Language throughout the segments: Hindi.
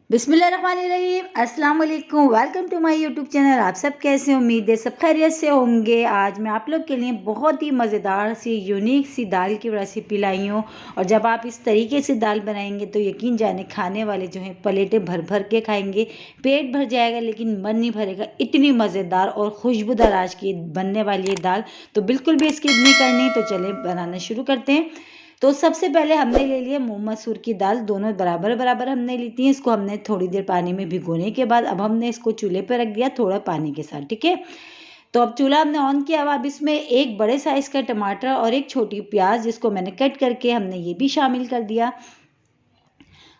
बिस्मिल्लाहिर्रहमानिर्रहीम, अस्सलाम वालेकुम। Welcome to my YouTube channel. आप सब कैसे हैं? उम्मीद है सब खैरियत से होंगे। आज मैं आप लोग के लिए बहुत ही मज़ेदार सी यूनिक सी दाल की रेसिपी लाई हूँ। और जब आप इस तरीके से दाल बनाएंगे तो यकीन जाने खाने वाले जो हैं प्लेटें भर भर के खाएंगे, पेट भर जाएगा लेकिन मन नहीं भरेगा। इतनी मज़ेदार और खुशबूदार आज की बनने वाली है दाल, तो बिल्कुल भी स्किप नहीं करनी। तो चलें बनाना शुरू करते हैं। तो सबसे पहले हमने ले लिया मूंग मसूर की दाल, दोनों बराबर बराबर हमने ली थी। इसको हमने थोड़ी देर पानी में भिगोने के बाद अब हमने इसको चूल्हे पर रख दिया थोड़ा पानी के साथ, ठीक है। तो अब चूल्हा हमने ऑन किया। अब इसमें एक बड़े साइज़ का टमाटर और एक छोटी प्याज जिसको मैंने कट करके हमने ये भी शामिल कर दिया।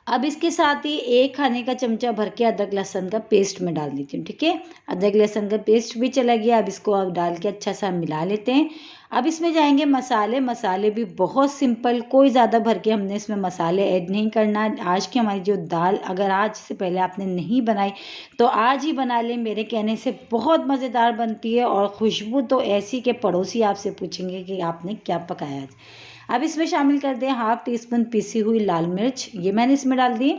अब इसके साथ ही एक खाने का चमचा भर के अदरक लहसुन का पेस्ट में डाल देती हूँ, ठीक है। अदरक लहसुन का पेस्ट भी चला गया। अब इसको अब डाल के अच्छा सा मिला लेते हैं। अब इसमें जाएंगे मसाले। मसाले भी बहुत सिंपल, कोई ज़्यादा भर के हमने इसमें मसाले ऐड नहीं करना। आज की हमारी जो दाल अगर आज से पहले आपने नहीं बनाई तो आज ही बना लें, मेरे कहने से बहुत मज़ेदार बनती है। और खुशबू तो ऐसी कि पड़ोसी आपसे पूछेंगे कि आपने क्या पकाया आज। अब इसमें शामिल कर दें हाफ टी स्पून पिसी हुई लाल मिर्च, ये मैंने इसमें डाल दी।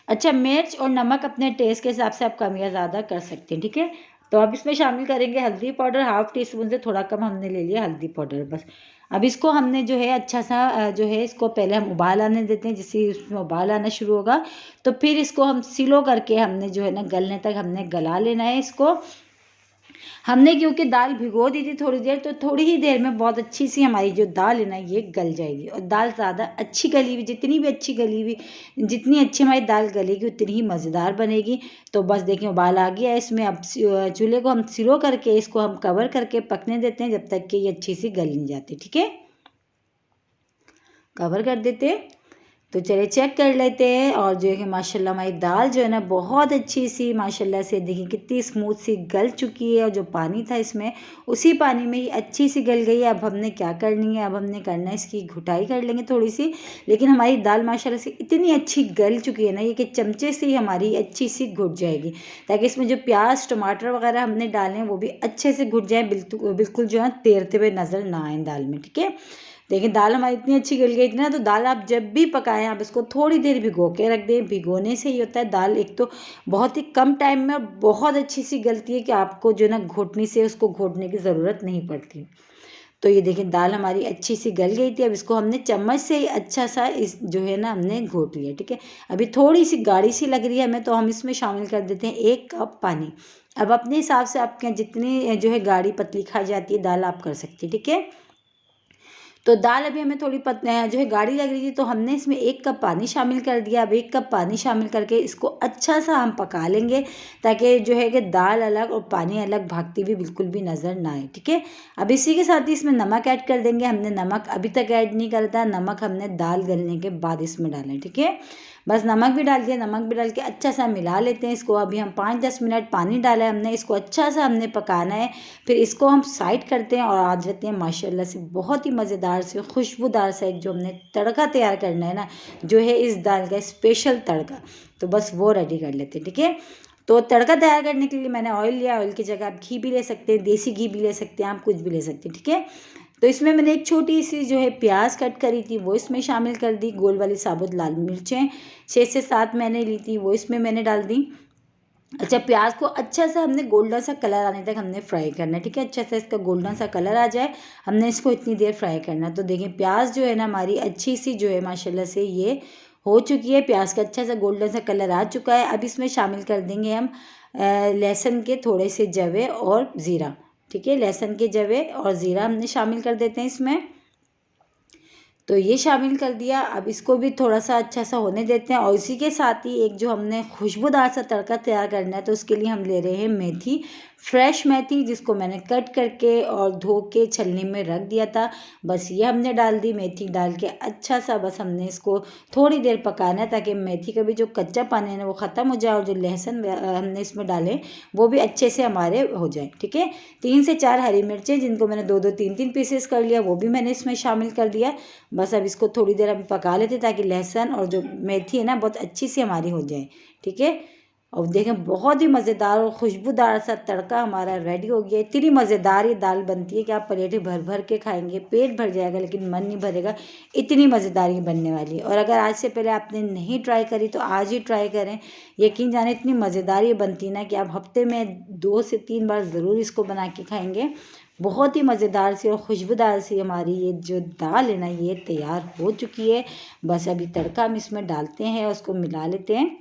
अच्छा, मिर्च और नमक अपने टेस्ट के हिसाब से आप कम या ज़्यादा कर सकते हैं, ठीक है। तो अब इसमें शामिल करेंगे हल्दी पाउडर। हाफ टी स्पून से थोड़ा कम हमने ले लिया हल्दी पाउडर बस। अब इसको हमने जो है अच्छा सा जो है इसको पहले हम उबाल आने देते हैं। जैसे इसमें उबाल आना शुरू होगा तो फिर इसको हम स्लो करके हमने जो है ना गलने तक हमने गला लेना है इसको। हमने क्योंकि दाल भिगो दी थी थोड़ी देर, तो थोड़ी ही देर में बहुत अच्छी सी हमारी जो दाल है ना ये गल जाएगी। और दाल ज़्यादा अच्छी गली हुई, जितनी भी अच्छी गली हुई, जितनी अच्छी हमारी दाल गलेगी उतनी ही मज़ेदार बनेगी। तो बस देखें उबाल आ गया है इसमें। अब चूल्हे को हम स्लो करके इसको हम कवर करके पकने देते हैं जब तक कि ये अच्छी सी गल नहीं जाती, ठीक है। कवर कर देते हैं। तो चलिए चेक कर लेते हैं। और जो है कि माशाल्लाह हमारी दाल जो है ना बहुत अच्छी सी माशाल्लाह से देखिए कितनी स्मूथ सी गल चुकी है। और जो पानी था इसमें उसी पानी में ही अच्छी सी गल गई है। अब हमने क्या करनी है, अब हमने करना है इसकी घुटाई कर लेंगे थोड़ी सी। लेकिन हमारी दाल माशाल्लाह से इतनी अच्छी गल चुकी है ना ये कि चमचे से ही हमारी अच्छी सी घुट जाएगी, ताकि इसमें जो प्याज टमाटर वगैरह हमने डाले हैं वो भी अच्छे से घुट जाए, बिल्कुल बिल्कुल जो है तैरते हुए नज़र ना आए दाल में, ठीक है। देखिए दाल हमारी इतनी अच्छी गल गई थी ना। तो दाल आप जब भी पकाएं आप इसको थोड़ी देर भिगो के रख दें। भिगोने से ही होता है दाल एक तो बहुत ही कम टाइम में और बहुत अच्छी सी गलती है कि आपको जो है ना घोटनी से उसको घोटने की ज़रूरत नहीं पड़ती। तो ये देखिए दाल हमारी अच्छी सी गल गई थी। अब इसको हमने चम्मच से ही अच्छा सा इस जो है ना हमने घोट लिया, ठीक है। अभी थोड़ी सी गाढ़ी सी लग रही है हमें, तो हम इसमें शामिल कर देते हैं 1 कप पानी। अब अपने हिसाब से आपके जितनी जो है गाढ़ी पतली खाई जाती है दाल आप कर सकते हैं, ठीक है। तो दाल अभी हमें थोड़ी जो है गाढ़ी लग रही थी तो हमने इसमें 1 कप पानी शामिल कर दिया। अब 1 कप पानी शामिल करके इसको अच्छा सा हम पका लेंगे, ताकि जो है कि दाल अलग और पानी अलग भागती हुई बिल्कुल भी नज़र ना आए, ठीक है। अब इसी के साथ ही इसमें नमक ऐड कर देंगे। हमने नमक अभी तक ऐड नहीं करा था, नमक हमने दाल गलने के बाद इसमें डालें, ठीक है। बस नमक भी डाल दिया। नमक भी डाल के अच्छा सा मिला लेते हैं इसको। अभी हम 5-10 मिनट पानी डाला है हमने, इसको अच्छा सा हमने पकाना है। फिर इसको हम साइड करते हैं और आ जाते हैं माशाल्लाह से बहुत ही मज़ेदार से खुशबूदार सा एक जो हमने तड़का तैयार करना है ना, जो है इस दाल का स्पेशल तड़का, तो बस वो रेडी कर लेते हैं, ठीक है। तो तड़का तैयार करने के लिए मैंने ऑयल लिया। ऑयल की जगह आप घी भी ले सकते हैं, देसी घी भी ले सकते हैं, आप कुछ भी ले सकते हैं, ठीक है। तो इसमें मैंने एक छोटी सी जो है प्याज कट करी थी वो इसमें शामिल कर दी। गोल वाली साबुत लाल मिर्चें 6 से 7 मैंने ली थी वो इसमें मैंने डाल दी। अच्छा, प्याज को अच्छा सा हमने गोल्डन सा कलर आने तक हमने फ्राई करना है, ठीक है। अच्छा सा इसका गोल्डन सा कलर आ जाए हमने इसको इतनी देर फ्राई करना है। तो देखें प्याज जो है ना हमारी अच्छी सी जो है माशाल्लाह से ये हो चुकी है। प्याज का अच्छा सा गोल्डन सा कलर आ चुका है। अब इसमें शामिल कर देंगे हम लहसुन के थोड़े से जवे और ज़ीरा, ठीक है। लहसुन के जवे और ज़ीरा हमने शामिल कर देते हैं इसमें। तो ये शामिल कर दिया। अब इसको भी थोड़ा सा अच्छा सा होने देते हैं। और इसी के साथ ही एक जो हमने खुशबूदार सा तड़का तैयार करना है तो उसके लिए हम ले रहे हैं मेथी, फ्रेश मेथी, जिसको मैंने कट करके और धो के छलनी में रख दिया था। बस ये हमने डाल दी। मेथी डाल के अच्छा सा बस हमने इसको थोड़ी देर पकाना है, ताकि मेथी का भी जो कच्चा पानी है ना वो ख़त्म हो जाए और जो लहसुन हमने इसमें डाले वो भी अच्छे से हमारे हो जाए, ठीक है। 3 से 4 हरी मिर्चें जिनको मैंने 2-2 3-3 पीसेस कर लिया वो भी मैंने इसमें शामिल कर दिया। बस अब इसको थोड़ी देर हम पका लेते ताकि लहसुन और जो मेथी है ना बहुत अच्छी सी हमारी हो जाए, ठीक है। और देखें बहुत ही मज़ेदार और खुशबूदार सा तड़का हमारा रेडी हो गया। इतनी मज़ेदार ये दाल बनती है कि आप प्लेटें भर भर के खाएंगे, पेट भर जाएगा लेकिन मन नहीं भरेगा, इतनी मज़ेदार ये बनने वाली है। और अगर आज से पहले आपने नहीं ट्राई करी तो आज ही ट्राई करें। यकीन जाने इतनी मज़ेदार ये बनती है ना कि आप हफ्ते में 2 से 3 बार ज़रूर इसको बना के खाएंगे। बहुत ही मज़ेदार सी और खुशबूदार सी हमारी ये जो दाल है ना ये तैयार हो चुकी है। बस अभी तड़का हम इसमें डालते हैं और उसको मिला लेते हैं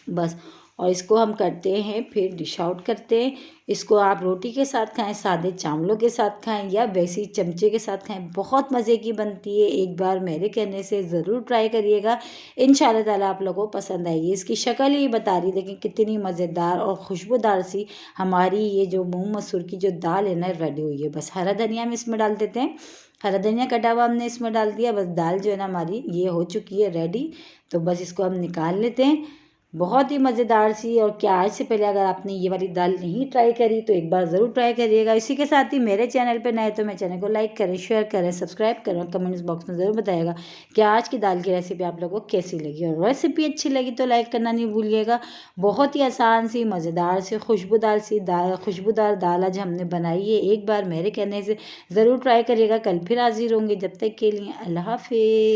बस। और इसको हम करते हैं फिर डिश आउट करते हैं। इसको आप रोटी के साथ खाएं, सादे चावलों के साथ खाएं या वैसे ही चमचे के साथ खाएं, बहुत मज़े की बनती है। एक बार मेरे कहने से ज़रूर ट्राई करिएगा, इंशाल्लाह ताला आप लोगों को पसंद आएगी। इसकी शक्ल ही बता रही, लेकिन कितनी मज़ेदार और खुशबूदार सी हमारी ये जो मूँग मसूर की जो दाल है ना रेडी हुई है। बस हरा धनिया हम इसमें डाल देते हैं, हरा धनिया कटा हुआ हमने इसमें डाल दिया। बस दाल जो है ना हमारी ये हो चुकी है रेडी। तो बस इसको हम निकाल लेते हैं। बहुत ही मज़ेदार सी। और क्या आज से पहले अगर आपने ये वाली दाल नहीं ट्राई करी तो एक बार ज़रूर ट्राई करिएगा। इसी के साथ ही मेरे चैनल पे नए तो मेरे चैनल को लाइक करें, शेयर करें, सब्सक्राइब करें और कमेंट्स बॉक्स में ज़रूर बताइएगा कि आज की दाल की रेसिपी आप लोगों को कैसी लगी। और रेसिपी अच्छी लगी तो लाइक करना नहीं भूलिएगा। बहुत ही आसान सी, मज़ेदार सी, खुशबूदार दाल आज हमने बनाई है। एक बार मेरे कहने से ज़रूर ट्राई करिएगा। कल फिर हाजिर होंगे, जब तक के लिए अल्लाह हाफिज़।